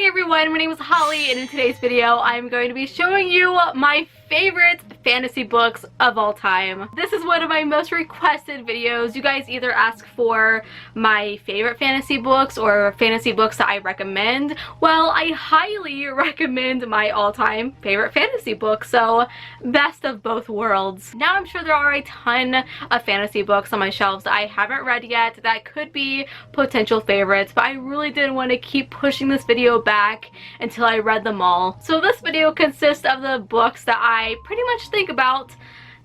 Hey everyone, my name is Holly, and in today's video I'm going to be showing you my favorite fantasy books of all time. This is one of my most requested videos. You guys either ask for my favorite fantasy books or fantasy books that I recommend. Well, I highly recommend my all-time favorite fantasy book, so best of both worlds. Now I'm sure there are a ton of fantasy books on my shelves that I haven't read yet that could be potential favorites, but I really didn't want to keep pushing this video back until I read them all. So this video consists of the books that I pretty much think about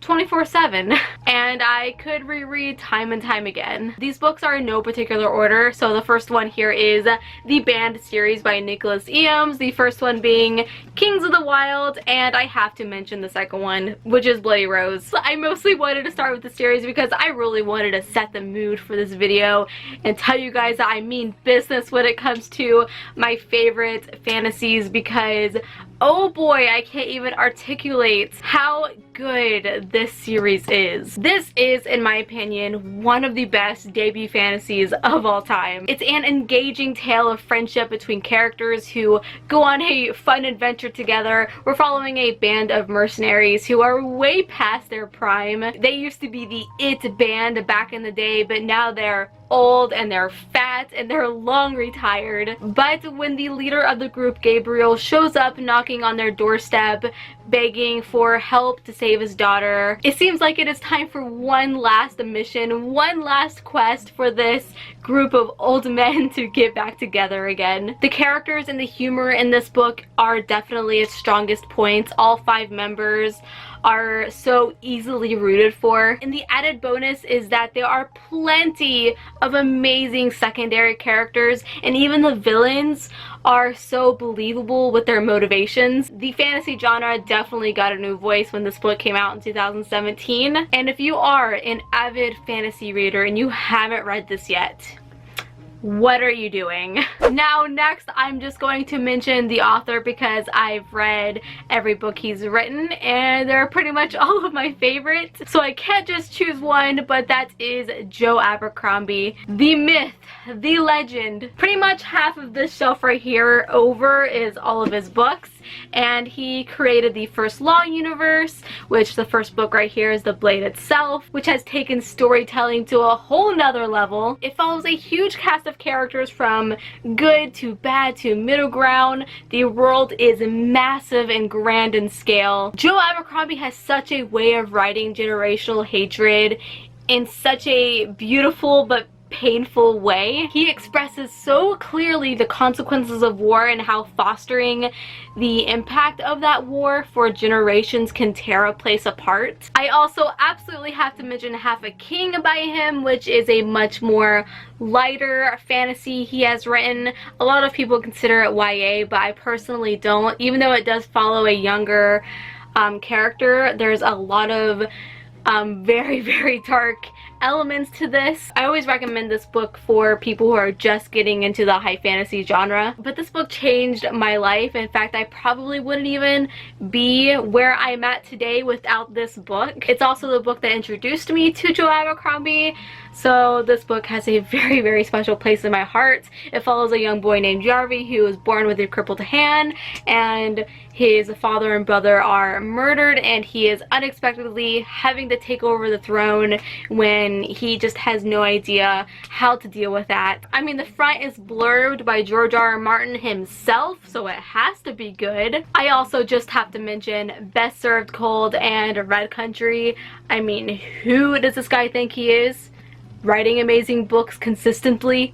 24/7 and I could reread time and time again. These books are in no particular order, so the first one here is the Banned series by Nicholas Eames, the first one being Kings of the Wild, and I have to mention the second one, which is Bloody Rose. I mostly wanted to start with the series because I really wanted to set the mood for this video and tell you guys that I mean business when it comes to my favorite fantasies, because oh boy, I can't even articulate how good this series is. This is, in my opinion, one of the best debut fantasies of all time. It's an engaging tale of friendship between characters who go on a fun adventure together. We're following a band of mercenaries who are way past their prime. They used to be the it band back in the day, but now they're old and they're fat and they're long retired. But when the leader of the group, Gabriel, shows up knocking on their doorstep begging for help to save his daughter, it seems like it is time for one last mission, one last quest for this group of old men to get back together again. The characters and the humor in this book are definitely its strongest points. All 5 members are so easily rooted for, and the added bonus is that there are plenty of amazing secondary characters, and even the villains are so believable with their motivations. The fantasy genre definitely got a new voice when this book came out in 2017, and if you are an avid fantasy reader and you haven't read this yet, what are you doing? Now next I'm just going to mention the author because I've read every book he's written and they're pretty much all of my favorites, so I can't just choose one, but that is Joe Abercrombie. The myth, the legend. Pretty much half of this shelf right here over is all of his books, and he created the first Law universe, which the first book right here is The Blade itself, which has taken storytelling to a whole nother level. It follows a huge cast of characters from good to bad to middle ground. The world is massive and grand in scale. Joe Abercrombie has such a way of writing generational hatred in such a beautiful but painful way. He expresses so clearly the consequences of war and how fostering the impact of that war for generations can tear a place apart. I also absolutely have to mention Half a King by him, which is a much more lighter fantasy he has written. A lot of people consider it YA, but I personally don't. Even though it does follow a younger character, there's a lot of very dark elements to this. I always recommend this book for people who are just getting into the high fantasy genre, but this book changed my life. In fact, I probably wouldn't even be where I'm at today without this book. It's also the book that introduced me to Joe Abercrombie, so this book has a very special place in my heart. It follows a young boy named Jarvie who was born with a crippled hand, and his father and brother are murdered, and he is unexpectedly having to take over the throne when he just has no idea how to deal with that. I mean, the front is blurbed by George R.R. Martin himself, so it has to be good. I also just have to mention Best Served Cold and Red Country. I mean, who does this guy think he is? Writing amazing books consistently?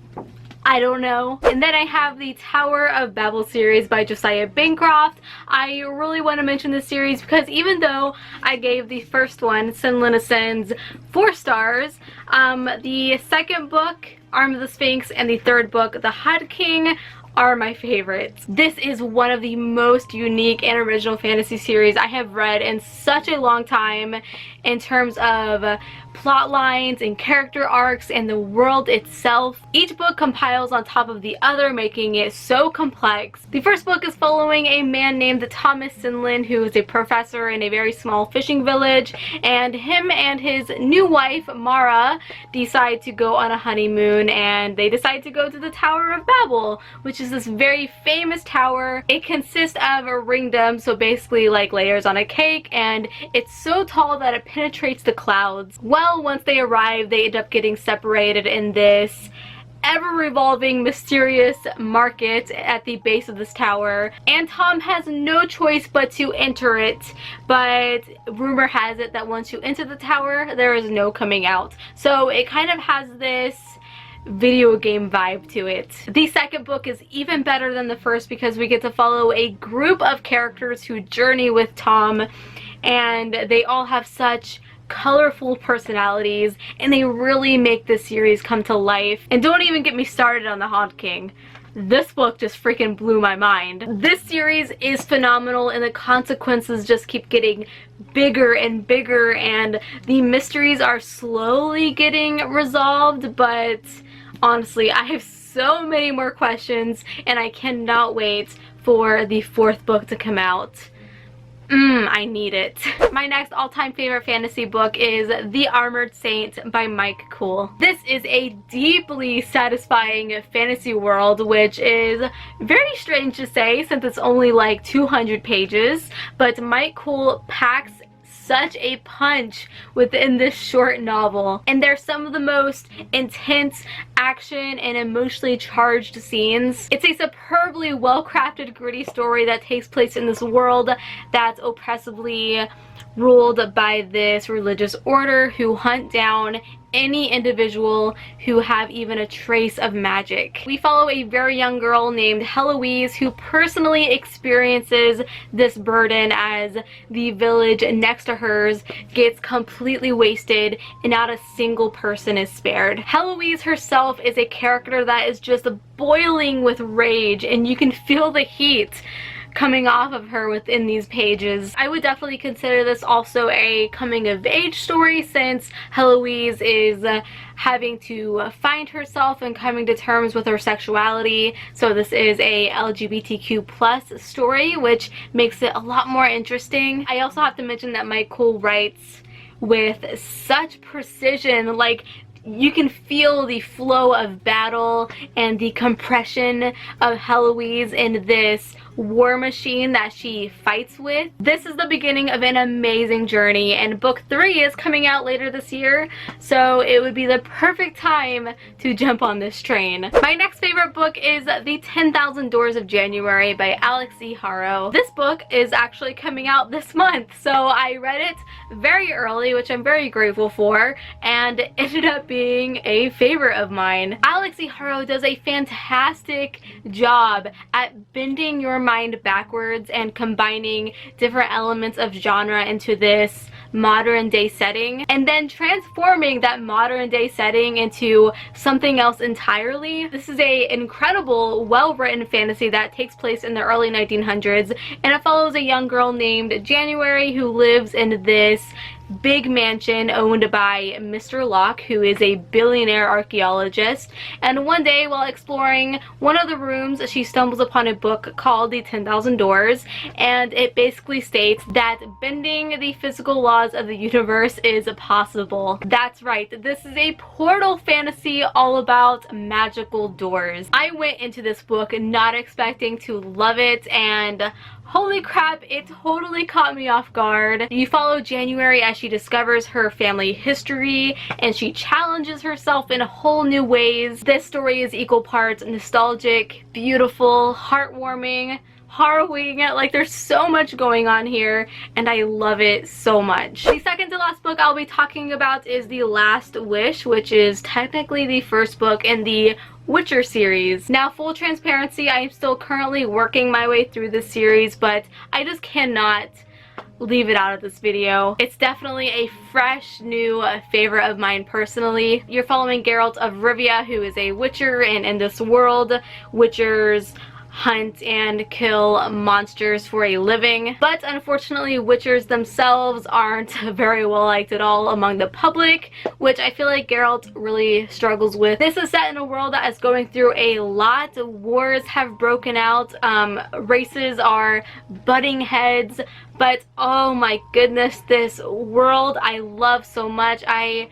I don't know. And then I have the Tower of Babel series by Josiah Bancroft. I really want to mention this series because even though I gave the first one, Sinlin Ascends, 4 stars, the second book, Arm of the Sphinx, and the third book, The Hod King, are my favorites. This is one of the most unique and original fantasy series I have read in such a long time in terms of plot lines and character arcs and the world itself. Each book compiles on top of the other, making it so complex. The first book is following a man named Thomas Sinlin, who is a professor in a very small fishing village, and him and his new wife Mara decide to go on a honeymoon, and they decide to go to the Tower of Babel, which is is this very famous tower. It consists of a ringdom, so basically like layers on a cake, and it's so tall that it penetrates the clouds. Well, once they arrive, they end up getting separated in this ever-revolving mysterious market at the base of this tower, and Tom has no choice but to enter it. But rumor has it that once you enter the tower, there is no coming out. So it kind of has this video game vibe to it. The second book is even better than the first because we get to follow a group of characters who journey with Tom, and they all have such colorful personalities, and they really make this series come to life. And don't even get me started on the Haunt King. This book just freaking blew my mind. This series is phenomenal, and the consequences just keep getting bigger and bigger, and the mysteries are slowly getting resolved. But honestly, I have so many more questions, and I cannot wait for the fourth book to come out. I need it. My next all-time favorite fantasy book is The Armored Saint by Mike Cool. This is a deeply satisfying fantasy world, which is very strange to say since it's only like 200 pages, but Mike Cool packs such a punch within this short novel, and there's some of the most intense action and emotionally charged scenes. It's a superbly well-crafted, gritty story that takes place in this world that's oppressively ruled by this religious order who hunt down any individual who have even a trace of magic. We follow a very young girl named Heloise who personally experiences this burden as the village next to hers gets completely wasted and not a single person is spared. Heloise herself is a character that is just boiling with rage, and you can feel the heat coming off of her within these pages. I would definitely consider this also a coming of age story, since Heloise is having to find herself and coming to terms with her sexuality. So this is a LGBTQ plus story, which makes it a lot more interesting. I also have to mention that Mike Cool writes with such precision. Like, you can feel the flow of battle and the compression of Heloise in this war machine that she fights with. This is the beginning of an amazing journey, and book 3 is coming out later this year, so it would be the perfect time to jump on this train. My next favorite book is The 10,000 Doors of January by Alex E. Harrow. This book is actually coming out this month, so I read it very early, which I'm very grateful for, and it ended up being a favorite of mine. Alex E. Harrow does a fantastic job at bending your mind backwards and combining different elements of genre into this modern day setting, and then transforming that modern day setting into something else entirely. This is a incredible, well-written fantasy that takes place in the early 1900s, and it follows a young girl named January who lives in this big mansion owned by Mr. Locke, who is a billionaire archaeologist. And one day, while exploring one of the rooms, she stumbles upon a book called The 10,000 Doors, and it basically states that bending the physical laws of the universe is possible. That's right, this is a portal fantasy all about magical doors. I went into this book not expecting to love it, and holy crap, it totally caught me off guard. You follow January as she discovers her family history, and she challenges herself in whole new ways. This story is equal parts nostalgic, beautiful, heartwarming, harrowing. Like, there's so much going on here, and I love it so much. The second to last book I'll be talking about is The Last Wish, which is technically the first book in the Witcher series. Now, full transparency, I am still currently working my way through this series, but I just cannot leave it out of this video. It's definitely a fresh new favorite of mine personally. You're following Geralt of Rivia, who is a Witcher, and in this world, Witchers hunt and kill monsters for a living. But unfortunately, Witchers themselves aren't very well liked at all among the public, which I feel like Geralt really struggles with. This is set in a world that is going through a lot. Wars have broken out, races are butting heads, but oh my goodness, this world I love so much. I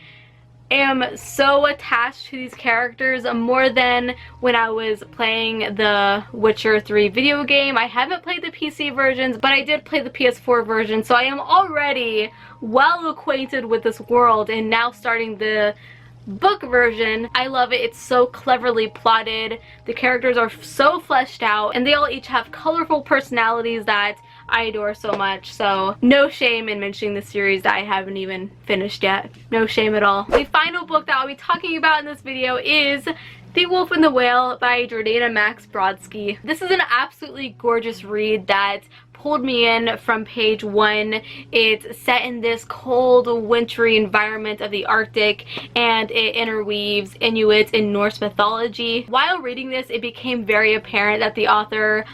am so attached to these characters more than when I was playing the Witcher 3 video game. I haven't played the PC versions, but I did play the PS4 version, so I am already well acquainted with this world, and now starting the book version, I love it. It's so cleverly plotted. The characters are so fleshed out, and they all each have colorful personalities that I adore so much. So no shame in mentioning the series that I haven't even finished yet. No shame at all. The final book that I'll be talking about in this video is The Wolf and the Whale by Jordana Max Brodsky. This is an absolutely gorgeous read that pulled me in from page one. It's set in this cold, wintry environment of the Arctic, and it interweaves Inuit and Norse mythology. While reading this, it became very apparent that the author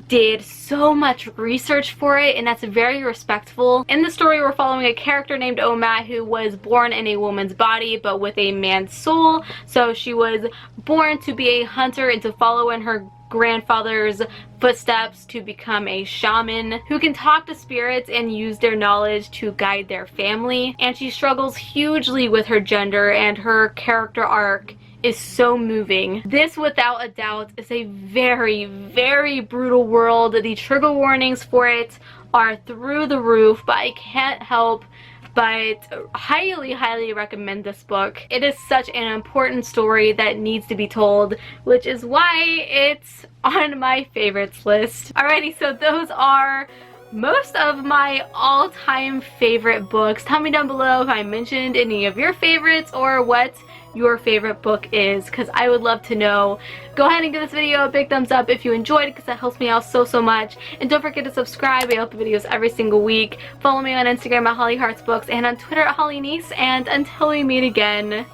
did so much research for it, and that's very respectful. In the story, we're following a character named Omat who was born in a woman's body but with a man's soul. So she was born to be a hunter and to follow in her grandfather's footsteps to become a shaman who can talk to spirits and use their knowledge to guide their family. And she struggles hugely with her gender, and her character arc is so moving. This, without a doubt, is a very, very brutal world. The trigger warnings for it are through the roof, but I can't help but highly recommend this book. It is such an important story that needs to be told, which is why it's on my favorites list. Alrighty, so those are most of my all-time favorite books. Tell me down below if I mentioned any of your favorites or what your favorite book is, because I would love to know. Go ahead and give this video a big thumbs up if you enjoyed it, because that helps me out so much. And don't forget to subscribe. I upload videos every single week. Follow me on Instagram at Holly Hearts Books and on Twitter at Holly Niece. And until we meet again,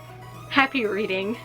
happy reading.